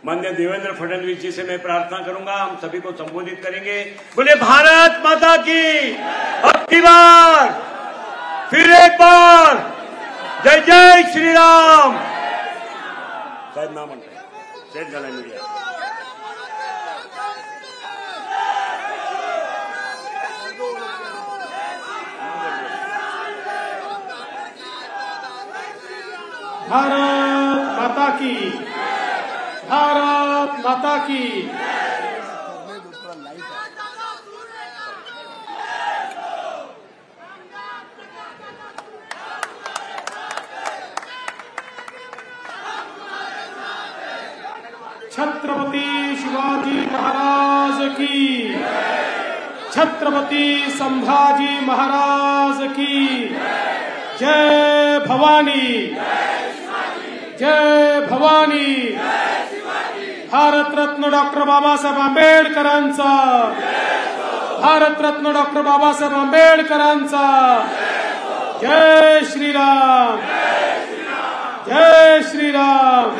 माननीय देवेंद्र फडणवीस जी से मैं प्रार्थना करूंगा, हम सभी को संबोधित करेंगे। बोले भारत माता की, अब की बार, फिर एक बार, जय जय श्री राम। साहेब ना म्हणते सेट झाला मीडिया। भारत माता की, भारत माता की। छत्रपति शिवाजी महाराज की, छत्रपति संभाजी महाराज की जय भवानी, जय भवानी। भारत रत्न डॉक्टर बाबासाहेब आंबेडकरांचा, भारत रत्न डॉक्टर बाबासाहेब आंबेडकरांचा जय श्रीराम, जय श्रीराम।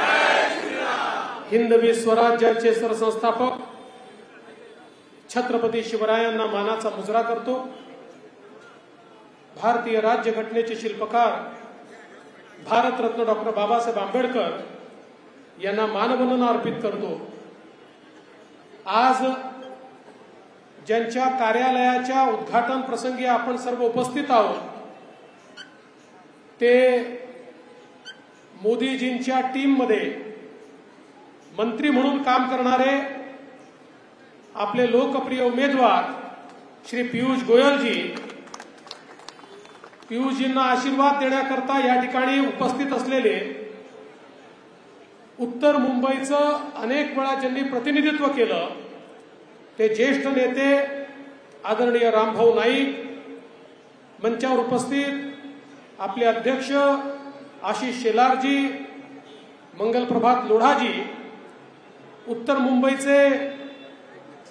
हिंदवी स्वराज्याचे सरसंस्थापक छत्रपती शिवरायांना मानाचा मुजरा करतो। भारतीय राज्यघटनेचे शिल्पकार भारतरत्न डॉक्टर बाबासाहेब आंबेडकर यांना मानवंदना अर्पित करतो। आज ज्यांच्या कार्यालयाच्या उद्घाटन प्रसंगी आपण सर्व उपस्थित आहोत ते मोदीजींच्या टीममध्ये मंत्री म्हणून काम करणारे आपले लोकप्रिय उमेदवार श्री पियुष गोयलजी, पियुषजींना आशीर्वाद देण्याकरता या ठिकाणी उपस्थित असलेले उत्तर मुंबईचं अनेक वेळा ज्यांनी प्रतिनिधित्व केलं ते ज्येष्ठ नेते आदरणीय रामभाऊ नाईक, मंचावर उपस्थित आपले अध्यक्ष आशिष शेलारजी, मंगलप्रभात लोढाजी, उत्तर मुंबईचे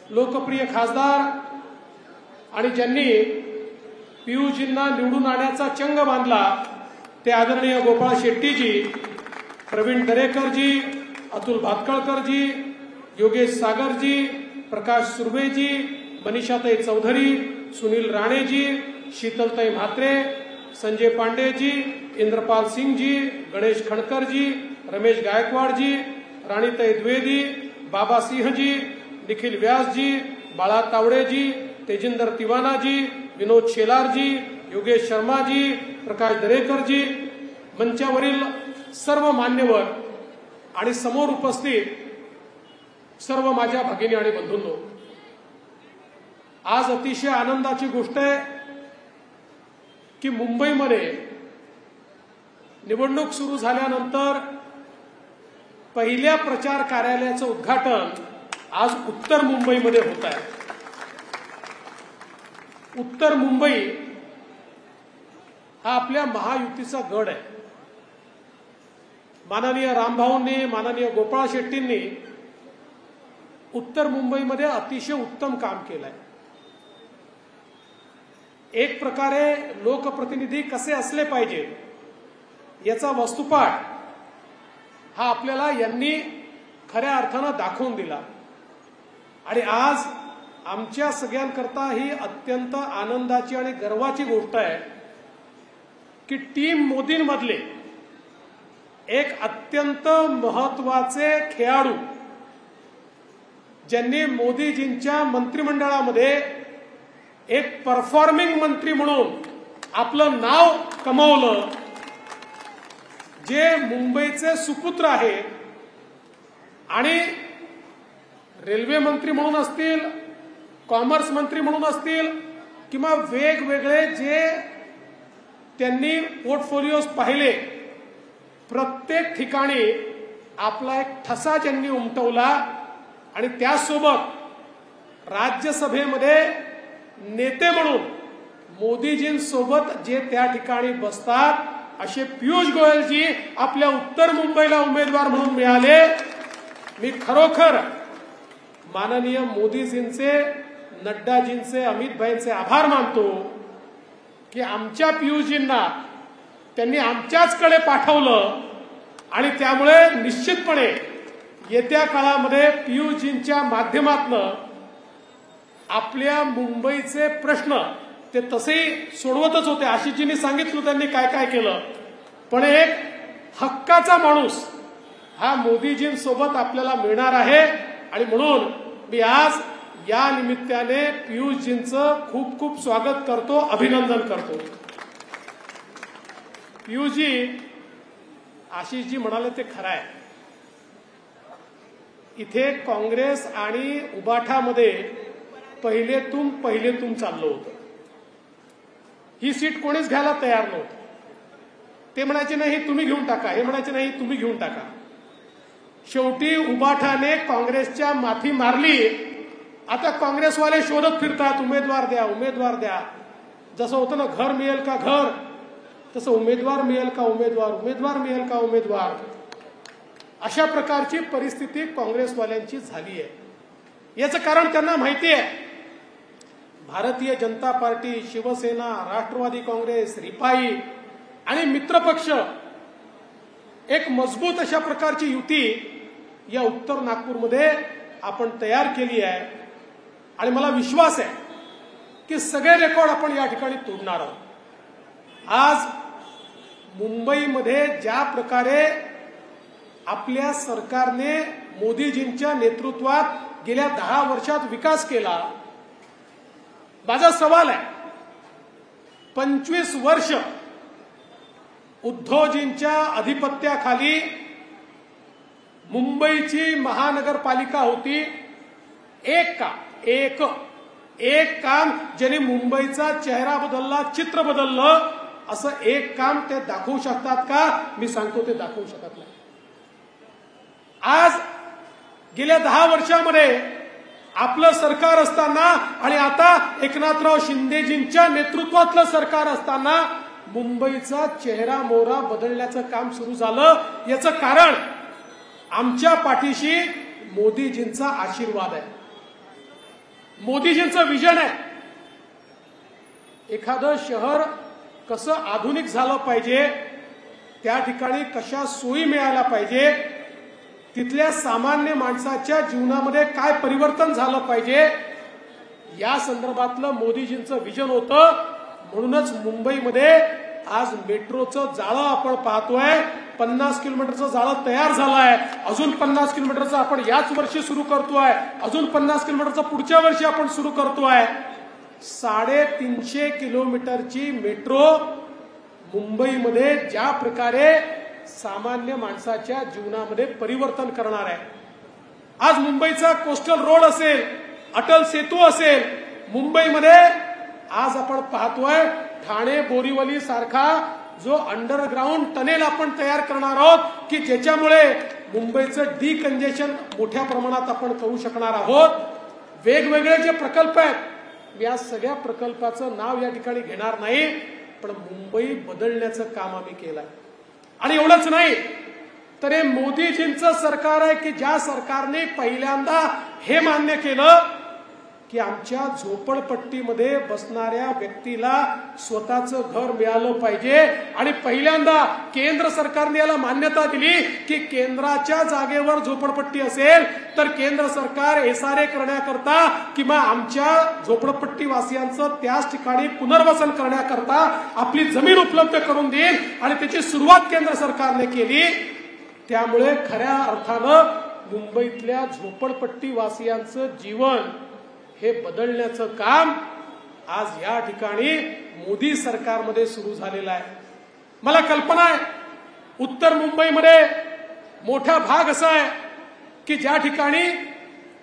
लोकप्रिय खासदार आणि ज्यांनी पियुषजींना निवडून आणण्याचा चंग बांधला ते आदरणीय गोपाळ शेट्टीजी, प्रवीण दरेकरजी, अतुल भातखळकरजी, योगेश सागरजी, प्रकाश सुर्वेजी, मनीषाताई चौधरी, सुनील राणेजी, शीतलताई म्हात्रे, संजय पांडेजी, इंद्रपाल सिंगजी, गणेश खणकरजी, रमेश गायकवाडजी, राणीताई द्विवेदी, बाबा सिंहजी, निखिल व्यासजी, बाळा तावडेजी, तेजिंदर तिवानाजी, विनोद शेलारजी, योगेश शर्माजी, प्रकाश दरेकरजी, मंचावरील सर्व मान्यवर आणि समोर उपस्थित सर्व माझ्या भगिनी आणि बंधूंनो, आज अतिशय आनंदाची गोष्ट आहे की मुंबईमध्ये निवडणूक सुरू झाल्यानंतर पहिल्या प्रचार कार्यालयाचं उद्घाटन आज उत्तर मुंबईमध्ये होत आहे। उत्तर मुंबई हा आपल्या महायुतीचा गड आहे। माननीय रामभाऊंनी, माननीय गोपाळ शेट्टींनी उत्तर मुंबईमध्ये अतिशय उत्तम काम केलंय। एक प्रकारे लोकप्रतिनिधी कसे असले पाहिजेत याचा वस्तुपाठ हा आपल्याला यांनी खऱ्या अर्थानं दाखवून दिला आणि आज आमच्या सगळ्यांकरता ही अत्यंत आनंदाची आणि गर्वाची गोष्ट आहे की टीम मोदींमधले एक अत्यंत महत्वाचे खेळाडू ज्यांनी मोदीजींच्या मंत्रिमंडळामध्ये एक परफॉर्मिंग मंत्री म्हणून आपलं नाव कमावलं, जे मुंबईचे सुपुत्र आहेत आणि रेल्वे मंत्री म्हणून असतील, कॉमर्स मंत्री म्हणून असतील किंवा वेगवेगळे जे त्यांनी पोर्टफोलिओज पाहिले, प्रत्येक ठिकाणी आपला एक ठसा ज्यांनी उमटवला आणि त्यासोबत राज्यसभेमध्ये नेते म्हणून मोदीजींसोबत जे त्या ठिकाणी बसतात असे पियुष गोयलजी आपल्या उत्तर मुंबईला उमेदवार म्हणून मिळाले। मी खरोखर माननीय मोदीजींचे, नड्डाजींचे, अमित भाईंचे आभार मानतो की आमच्या पियुषजींना त्यांनी आमच्याचकडे पाठवलं आणि त्यामुळे निश्चितपणे येत्या काळामध्ये पीयूजींच्या माध्यमातून आपल्या मुंबईचे प्रश्न ते तसेही सोडवतच होते. आशिषजींनी सांगितलं त्यांनी काय काय केलं, पण एक हक्काचा माणूस हा मोदीजींसोबत आपल्याला मिळणार आहे. आणि म्हणून मी आज या निमित्ताने पीयूषजींचं खूप खूप स्वागत करतो, अभिनंदन करतो. पीयूषजी, आशिषजी म्हणाले ते खरं आहे. इथे काँग्रेस आणि उबाठामध्ये पहिले तुम चाललं होतं. ही सीट कोणीच घ्यायला तयार नव्हतं. ते म्हणायचे नाही तुम्ही घेऊन टाका, हे म्हणायचे नाही तुम्ही घेऊन टाका. शेवटी उबाठाने काँग्रेसच्या माथी मारली. आता काँग्रेसवाले शोधत फिरतात, उमेदवार द्या उमेदवार द्या. जसं होतं ना घर मिळेल का घर, तसं उमेदवार मिळेल का उमेदवार, उमेदवार मिळेल का उमेदवार. अशा प्रकारची परिस्थिती काँग्रेसवाल्यांची झाली आहे. याचं कारण त्यांना माहिती आहे, भारतीय जनता पार्टी, शिवसेना, राष्ट्रवादी काँग्रेस, रिपाई आणि मित्रपक्ष एक मजबूत अशा प्रकारची युती या उत्तर नागपूरमध्ये आपण तयार केली आहे. आणि मला विश्वास आहे की सगळे रेकॉर्ड आपण या ठिकाणी तोडणार आहोत. आज मुंबईमध्ये ज्या प्रकारे आपल्या सरकारने मोदीजींच्या नेतृत्वात गेल्या 10 वर्षात विकास केला, माझा सवाल आहे 25 वर्ष उद्धवजींच्या अधिपत्याखाली मुंबईची महानगरपालिका होती. एक काम ज्याने मुंबईचा चेहरा बदलला, चित्र बदललं, असं एक काम ते दाखवू शकतात का? मी सांगतो ते दाखवू शकत नाही. आज गेल्या 10 वर्षामध्ये आपलं सरकार असताना आणि आता एकनाथराव शिंदेजींच्या नेतृत्वातलं सरकार असताना मुंबईचा चेहरा मोहरा बदलण्याचं काम सुरू झालं. याचं कारण आमच्या पाठीशी मोदीजींचा आशीर्वाद आहे, मोदीजींचं विजन आहे. एखादं शहर कसं आधुनिक झालं पाहिजे, त्या ठिकाणी कशा सोयी मिळायला पाहिजे, तिथल्या सामान्य माणसाच्या जीवनामध्ये काय परिवर्तन झालं पाहिजे, या संदर्भातलं मोदीजींचं विजन होतं. म्हणूनच मुंबईमध्ये आज मेट्रोचं जाळं आपण पाहतोय. 50 किलोमीटरचं जाळं तयार झालं आहे. अजून 50 किलोमीटरचं आपण याच वर्षी सुरू करतोय. अजून 50 किलोमीटरचं पुढच्या वर्षी आपण सुरू करतोय. 350 किलोमीटरची मेट्रो मुंबईमध्ये ज्या प्रकारे सामान्य माणसाच्या जीवनामध्ये परिवर्तन करणार आहे. आज मुंबईचा कोस्टल रोड असेल, अटल सेतू असेल, मुंबईमध्ये आज आपण पाहतोय ठाणे बोरीवली सारखा जो अंडरग्राऊंड टनेल आपण तयार करणार आहोत की ज्याच्यामुळे मुंबईचं डिकंजेशन मोठ्या प्रमाणात आपण करू शकणार आहोत. वेगवेगळे जे प्रकल्प आहेत, मी या सगळ्या प्रकल्पाचं नाव या ठिकाणी घेणार नाही, पण मुंबई बदलण्याचं काम आम्ही केलंय. आणि एवढंच नाही तर हे मोदीजींचं सरकार आहे की ज्या सरकारने पहिल्यांदा हे मान्य केलं की आमच्या झोपडपट्टीमध्ये बसणाऱ्या व्यक्तीला स्वतःचं घर मिळालं पाहिजे. आणि पहिल्यांदा केंद्र सरकारने याला मान्यता दिली की केंद्राच्या जागेवर झोपडपट्टी असेल तर केंद्र सरकार एसआरए करण्याकरता किंवा आमच्या झोपडपट्टीवासियांचं त्याच ठिकाणी पुनर्वसन करण्याकरता आपली जमीन उपलब्ध करून देईल. आणि त्याची सुरुवात केंद्र सरकारने केली. त्यामुळे खऱ्या अर्थानं मुंबईतल्या झोपडपट्टीवासियांचं जीवन हे बदलण्याचं काम आज या ठिकाणी मोदी सरकारमध्ये सुरू झालेलं आहे. मला कल्पना आहे उत्तर मुंबईमध्ये मोठा भाग असा आहे की ज्या ठिकाणी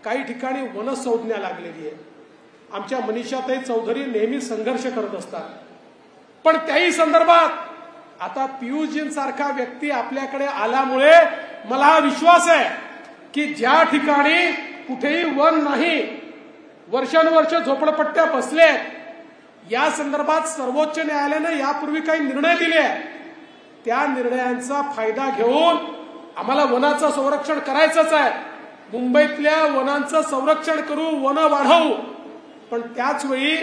काही ठिकाणी वनसंज्ञा लागलेली आहे. आमच्या मनीषाताई चौधरी नेहमी संघर्ष करत असतात, पण त्याही संदर्भात आता पीयूषजींसारखा व्यक्ती आपल्याकडे आल्यामुळे मला हा विश्वास आहे की ज्या ठिकाणी कुठेही वन नाही, वर्षानुवर्ष झोपडपट्ट्या बसल्या, या संदर्भात सर्वोच्च न्यायालयाने यापूर्वी काही निर्णय दिले आहेत. त्या निर्णयांचा फायदा घेऊन आम्हाला वनाचं संरक्षण करायचंच आहे. मुंबईतल्या वनांचं संरक्षण करू, वन वाढवू, पण त्याचवेळी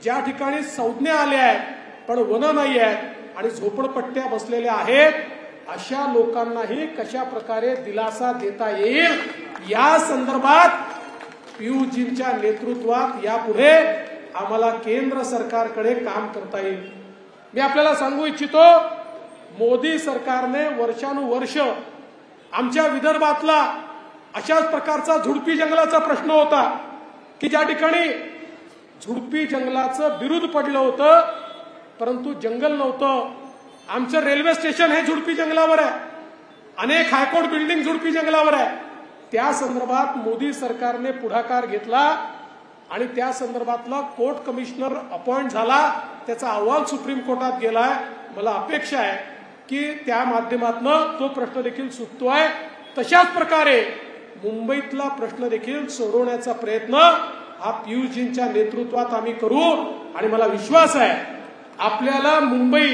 ज्या ठिकाणी संज्ञा आल्या आहेत पण वन नाही आहेत आणि झोपडपट्ट्या बसलेल्या आहेत अशा लोकांनाही कशा प्रकारे दिलासा देता येईल या संदर्भात पियुषजींच्या नेतृत्वात यापुढे आम्हाला केंद्र सरकारकडे काम करता येईल. मी आपल्याला सांगू इच्छितो, मोदी सरकारने वर्षानुवर्ष आमच्या विदर्भातला अशाच प्रकारचा झुडपी जंगलाचा प्रश्न होता की ज्या ठिकाणी झुडपी जंगलाचं बिरुद पडलं होतं परंतु जंगल नव्हतं. आमचं रेल्वे स्टेशन हे झुडपी जंगलावर आहे, अनेक हायकोर्ट बिल्डिंग झुडपी जंगलावर आहे. त्या संदर्भात मोदी सरकारने पुढाकार घेतला आणि त्या संदर्भातला कोर्ट कमिशनर अपॉइंट झाला. त्याचा अहवाल सुप्रीम कोर्टात गेलाय. मला अपेक्षा आहे की त्या माध्यमातून तो प्रश्न देखील सुटतोय. तशाच प्रकारे मुंबईतला प्रश्न देखील सोडवण्याचा प्रयत्न हा पियुषजींच्या नेतृत्वात आम्ही करू आणि मला विश्वास आहे आपल्याला मुंबई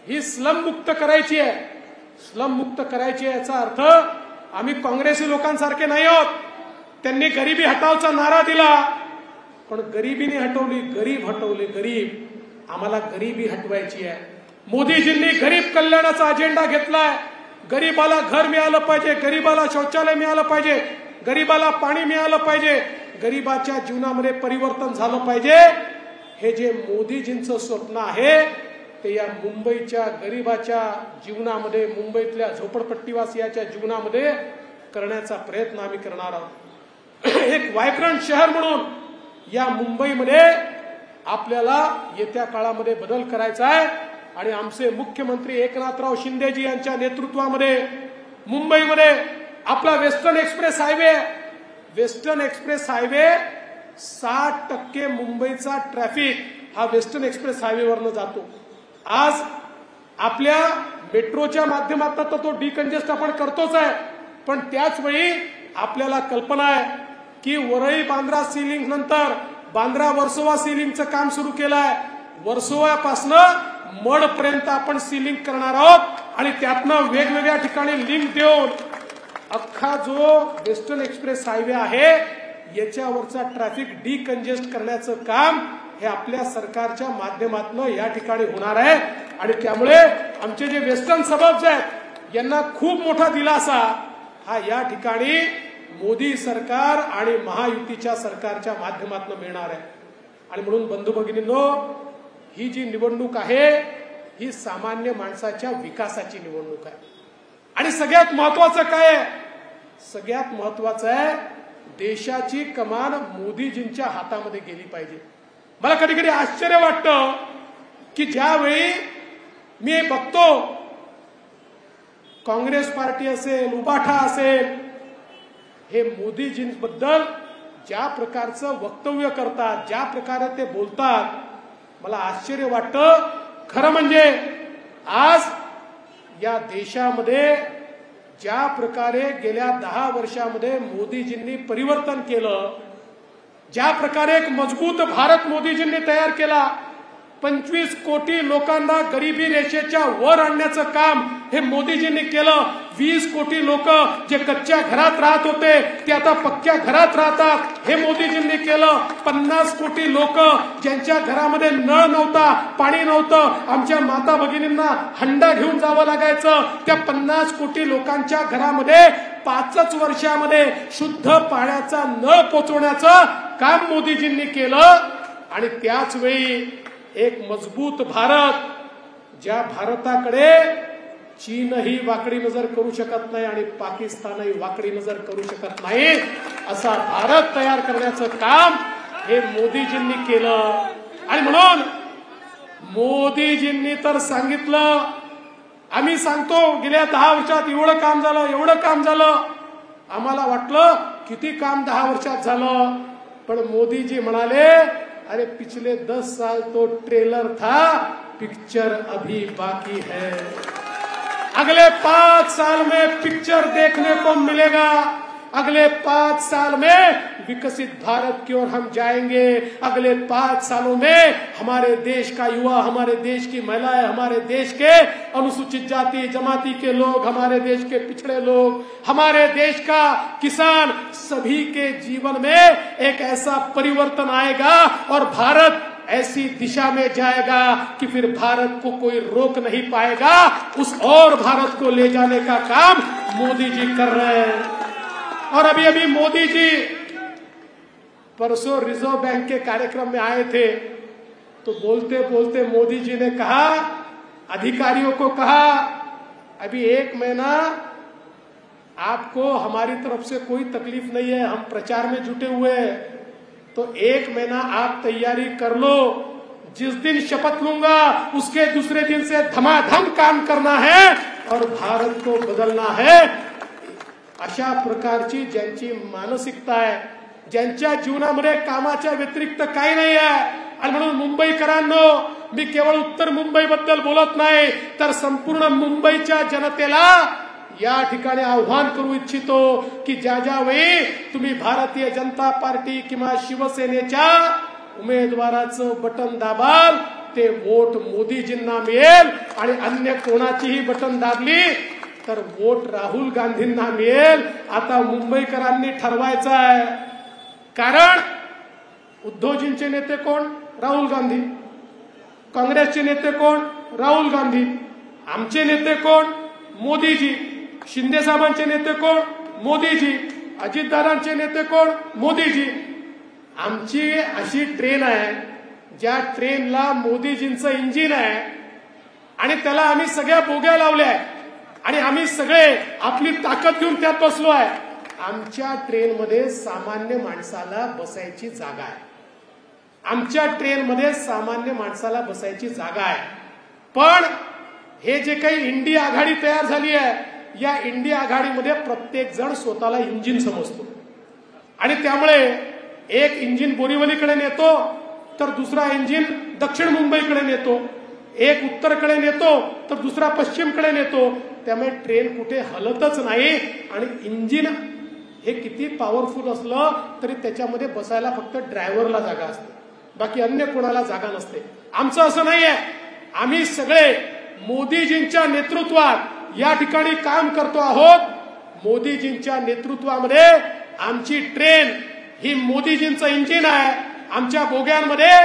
ही स्लम मुक्त करायची आहे. स्लम मुक्त करायची आहे याचा अर्थ आम्ही काँग्रेसी लोकांसारखे नाही आहोत. त्यांनी गरिबी हटावचा नारा दिला पण गरिबीने हटवली, गरीब हटवले. गरीब आम्हाला गरिबी हटवायची आहे. मोदीजींनी गरीब कल्याणाचा अजेंडा घेतलाय. गरीबाला घर मिळालं पाहिजे, गरीबाला शौचालय मिळालं पाहिजे, गरीबाला पाणी मिळालं पाहिजे, गरीबाच्या जीवनामध्ये परिवर्तन झालं पाहिजे. हे जे मोदीजींचं स्वप्न आहे ते या मुंबईच्या गरीबाच्या जीवनामध्ये, मुंबईतल्या झोपडपट्टीवासियाच्या जीवनामध्ये करण्याचा प्रयत्न आम्ही करणार आहोत. एक व्हायब्रंट शहर म्हणून या मुंबईमध्ये आपल्याला येत्या काळामध्ये बदल करायचा आहे आणि आमचे मुख्यमंत्री एकनाथराव शिंदेजी यांच्या नेतृत्वामध्ये मुंबईमध्ये आपला western express highway, western express highway 60% मुंबईचा ट्रॅफिक हा वेस्टर्न एक्सप्रेस हायवेवरनं जातो. आज आपल्या मेट्रोच्या माध्यमातून तर तो डिकंजेस्ट आपण करतोच आहे पण त्याच वेळी आपल्याला कल्पना आहे की वरळी बांद्रा सीलिंग नंतर बांद्रा वर्सोवा सीलिंगचं काम सुरू केलं आहे. वर्सोवापासनं मडपर्यंत आपण सीलिंग करणार आहोत आणि त्यातनं वेगवेगळ्या ठिकाणी लिंक देऊन अख्खा जो वेस्टर्न एक्सप्रेस हायवे आहे याच्यावरचा ट्रॅफिक डिकंजेस्ट करण्याचं काम हे आपल्या सरकारच्या माध्यमातून या ठिकाणी होणार आहे आणि त्यामुळे आमचे जे वेस्टर्न सबर्ब्स आहेत यांना खूप मोठा दिलासा हा या ठिकाणी मोदी सरकार आणि महायुतीच्या सरकारच्या माध्यमातून मिळणार आहे. आणि म्हणून बंधू भगिनींनो, ही जी निवडणूक आहे ही सामान्य माणसाच्या विकासाची निवडणूक आहे. आणि सगळ्यात महत्वाचं काय आहे? सगळ्यात महत्वाचं आहे देशाची कमान मोदीजींच्या हातामध्ये गेली पाहिजे. मला कधी कधी आश्चर्य वाटतं की ज्यावेळी मी बघतो काँग्रेस पार्टी असेल, उबाठा असेल, हे मोदीजींबद्दल ज्या प्रकारचं वक्तव्य करतात, ज्या प्रकारे ते बोलतात, मला आश्चर्य वाटतं. खरं म्हणजे आज या देशामध्ये ज्या प्रकारे गेल्या 10 वर्षामध्ये मोदीजींनी परिवर्तन केलं, ज्या प्रकारे एक मजबूत भारत मोदीजींनी तयार केला, 25 कोटी लोकांना गरिबी रेषेच्या वर आणण्याचं काम हे मोदीजींनी केलं. 20 कोटी लोक जे कच्च्या घरात राहत होते ते आता पक्क्या घरात राहतात हे मोदीजींनी केलं. 50 कोटी लोक ज्यांच्या घरामध्ये नळ नव्हता, पाणी नव्हतं, आमच्या माता भगिनींना हंडा घेऊन जावं लागायचं, त्या 50 कोटी लोकांच्या घरामध्ये 5 वर्षामध्ये शुद्ध पाण्याचा नळ पोचवण्याचं काम मोदीजींनी केलं. आणि त्याच वेळी एक मजबूत भारत, ज्या भारताकडे चीनही वाकडी नजर करू शकत नाही आणि पाकिस्तानही वाकडी नजर करू शकत नाही, असा भारत तयार करण्याचं काम हे मोदीजींनी केलं. आणि म्हणून मोदीजींनी तर सांगितलं, आम्ही सांगतो गेल्या 10 वर्षात एवढं काम झालं, एवढं काम झालं. आम्हाला वाटलं किती काम 10 वर्षात झालं, पण मोदीजी म्हणाले अरे पिछले 10 साल तो ट्रेलर था, पिक्चर अभी बाकी है. अगले 5 साल में पिक्चर देखने को मिलेगा. अगले 5 साल में विकसित भारत की ओर हम जाएंगे. अगले 5 सालों में हमारे देश का युवा, हमारे देश की महिलाएं, हमारे देश के अनुसूचित जाति जमाती के लोग, हमारे देश के पिछड़े लोग, हमारे देश का किसान, सभी के जीवन में एक ऐसा परिवर्तन आएगा और भारत ऐसी दिशा में जाएगा कि फिर भारत को कोई रोक नहीं पाएगा। उस और भारत को ले जाने का काम मोदी जी कर रहे हैं। और अभी अभी मोदी जी परसों रिजर्व बैंक के कार्यक्रम में आए थे, तो बोलते बोलते मोदी जी ने कहा, अधिकारियों को कहा, अभी 1 महीना आपको हमारी तरफ से कोई तकलीफ नहीं है, हम प्रचार में जुटे हुए हैं, तो 1 महीना आप तैयारी कर लो। जिस दिन शपथ लूंगा उसके दूसरे दिन से धमाधम काम करना है और भारत को बदलना है। अशा प्रकारची ज्यांची मानसिकता आहे, ज्यांच्या जीवनामध्ये कामाच्या व्यतिरिक्त काही नाही आहे, आणि म्हणून मुंबईकरांनो, मी केवळ उत्तर मुंबईबद्दल बोलत नाही, तर संपूर्ण मुंबईच्या जनतेला या ठिकाणी आव्हान करू इच्छितो की ज्या वेळी तुम्ही भारतीय जनता पार्टी किंवा शिवसेनेच्या उमेदवाराचं बटन दाबाल, ते वोट मोदीजींना मिळेल, आणि अन्य कोणाचीही बटन दाबली तर वोट राहुल गांधींना मिळेल। आता मुंबईकरांनी ठरवायचं आहे, कारण उद्धवजींचे नेते कोण? राहुल गांधी। काँग्रेसचे नेते कोण? राहुल गांधी। आमचे नेते कोण? मोदीजी। शिंदे साहेबांचे नेते कोण? मोदीजी। अजितदादांचे नेते कोण? मोदीजी। आमची अशी ट्रेन आहे, ज्या ट्रेनला मोदीजींचं इंजिन आहे, आणि त्याला आम्ही सगळ्या बोग्या लावल्या आहे, आणि आम्ही सगळे आपली ताकद घेऊन त्यात बसलो आहे। आमच्या ट्रेनमध्ये सामान्य माणसाला बसायची जागा आहे, आमच्या ट्रेनमध्ये सामान्य माणसाला बसायची जागा आहे। पण हे जे काही इंडिया आघाडी तयार झाली आहे, या इंडिया आघाडीमध्ये प्रत्येक जण स्वतःला इंजिन समजतो, आणि त्यामुळे एक इंजिन बोरिवलीकडे नेतो तर दुसरा इंजिन दक्षिण मुंबईकडे नेतो, एक उत्तरकडे नेतो तर दुसरा पश्चिमकडे नेतो। त्यामुळे ट्रेन कुठे हलतच नाही, आणि इंजिन हे किती पॉवरफुल असलं तरी त्याच्यामध्ये बसायला फक्त ड्रायव्हरला जागा असते, बाकी अन्य कोणाला जागा नसते। आमचं असं नाहीये, आम्ही सगळे मोदीजींच्या नेतृत्वात या ठिकाणी काम करतो आहोत। मोदीजींच्या नेतृत्वामध्ये आमची ट्रेन ही मोदीजींचं इंजिन आहे। आमच्या बोग्यांमध्ये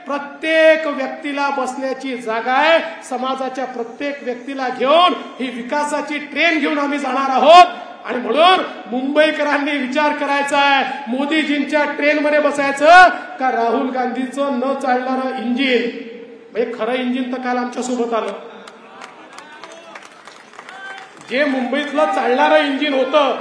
प्रत्येक व्यक्तीला बसण्याची जागा आहे। समाजाच्या प्रत्येक व्यक्तीला घेऊन ही विकासाची ट्रेन घेऊन आम्ही जाणार आहोत, आणि म्हणून मुंबईकरांनी विचार करायचा आहे, मोदीजींच्या ट्रेनमध्ये बसायचं का राहुल गांधीचं न चालणारं इंजिन? म्हणजे खरं इंजिन तर काल आमच्या सोबत आलं, जे मुंबईतलं चालणारं इंजिन होतं,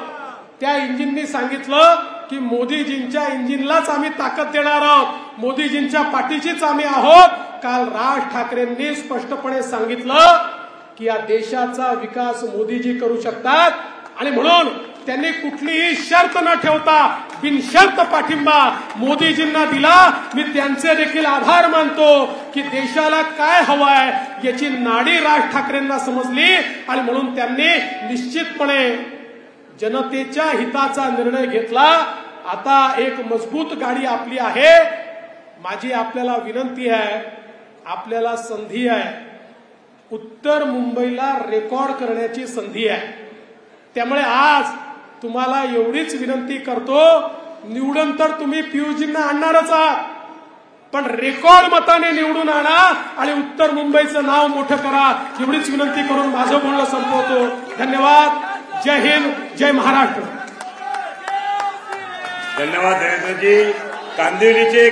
त्या इंजिननी सांगितलं की मोदीजींच्या इंजिनलाच आम्ही ताकद देणार आहोत, मोदीजींच्या पाठीशीच आम्ही आहोत। काल राज ठाकरेंनी स्पष्टपणे सांगितलं की या देशाचा विकास मोदीजी करू शकतात, आणि म्हणून त्यांनी कुठलीही शर्त न ठेवता बिनशर्त पाठिंबा मोदीजींना दिला। मी त्यांचे देखील आभार मानतो की देशाला काय हवंय याची नाडी राज ठाकरेंना समजली, आणि म्हणून त्यांनी निश्चितपणे जनतेच्या हिताचा निर्णय घेतला। आता एक मजबूत गाडी आपली आहे। माझी आपल्याला विनंती आहे, आपल्याला संधी आहे, उत्तर मुंबईला रेकॉर्ड करण्याची संधी आहे। त्यामुळे आज तुम्हाला एवढीच विनंती करतो, निवडून तर तुम्ही पियुषजींना आणणारच आहात, पण रेकॉर्ड मताने निवडून आणा आणि उत्तर मुंबईचं नाव मोठं करा, एवढीच विनंती करून माझं बोलणं संपवतो। धन्यवाद। जय हिंद, जय महाराष्ट्र। धन्यवाद धैर्यजी। कांदिवलीचे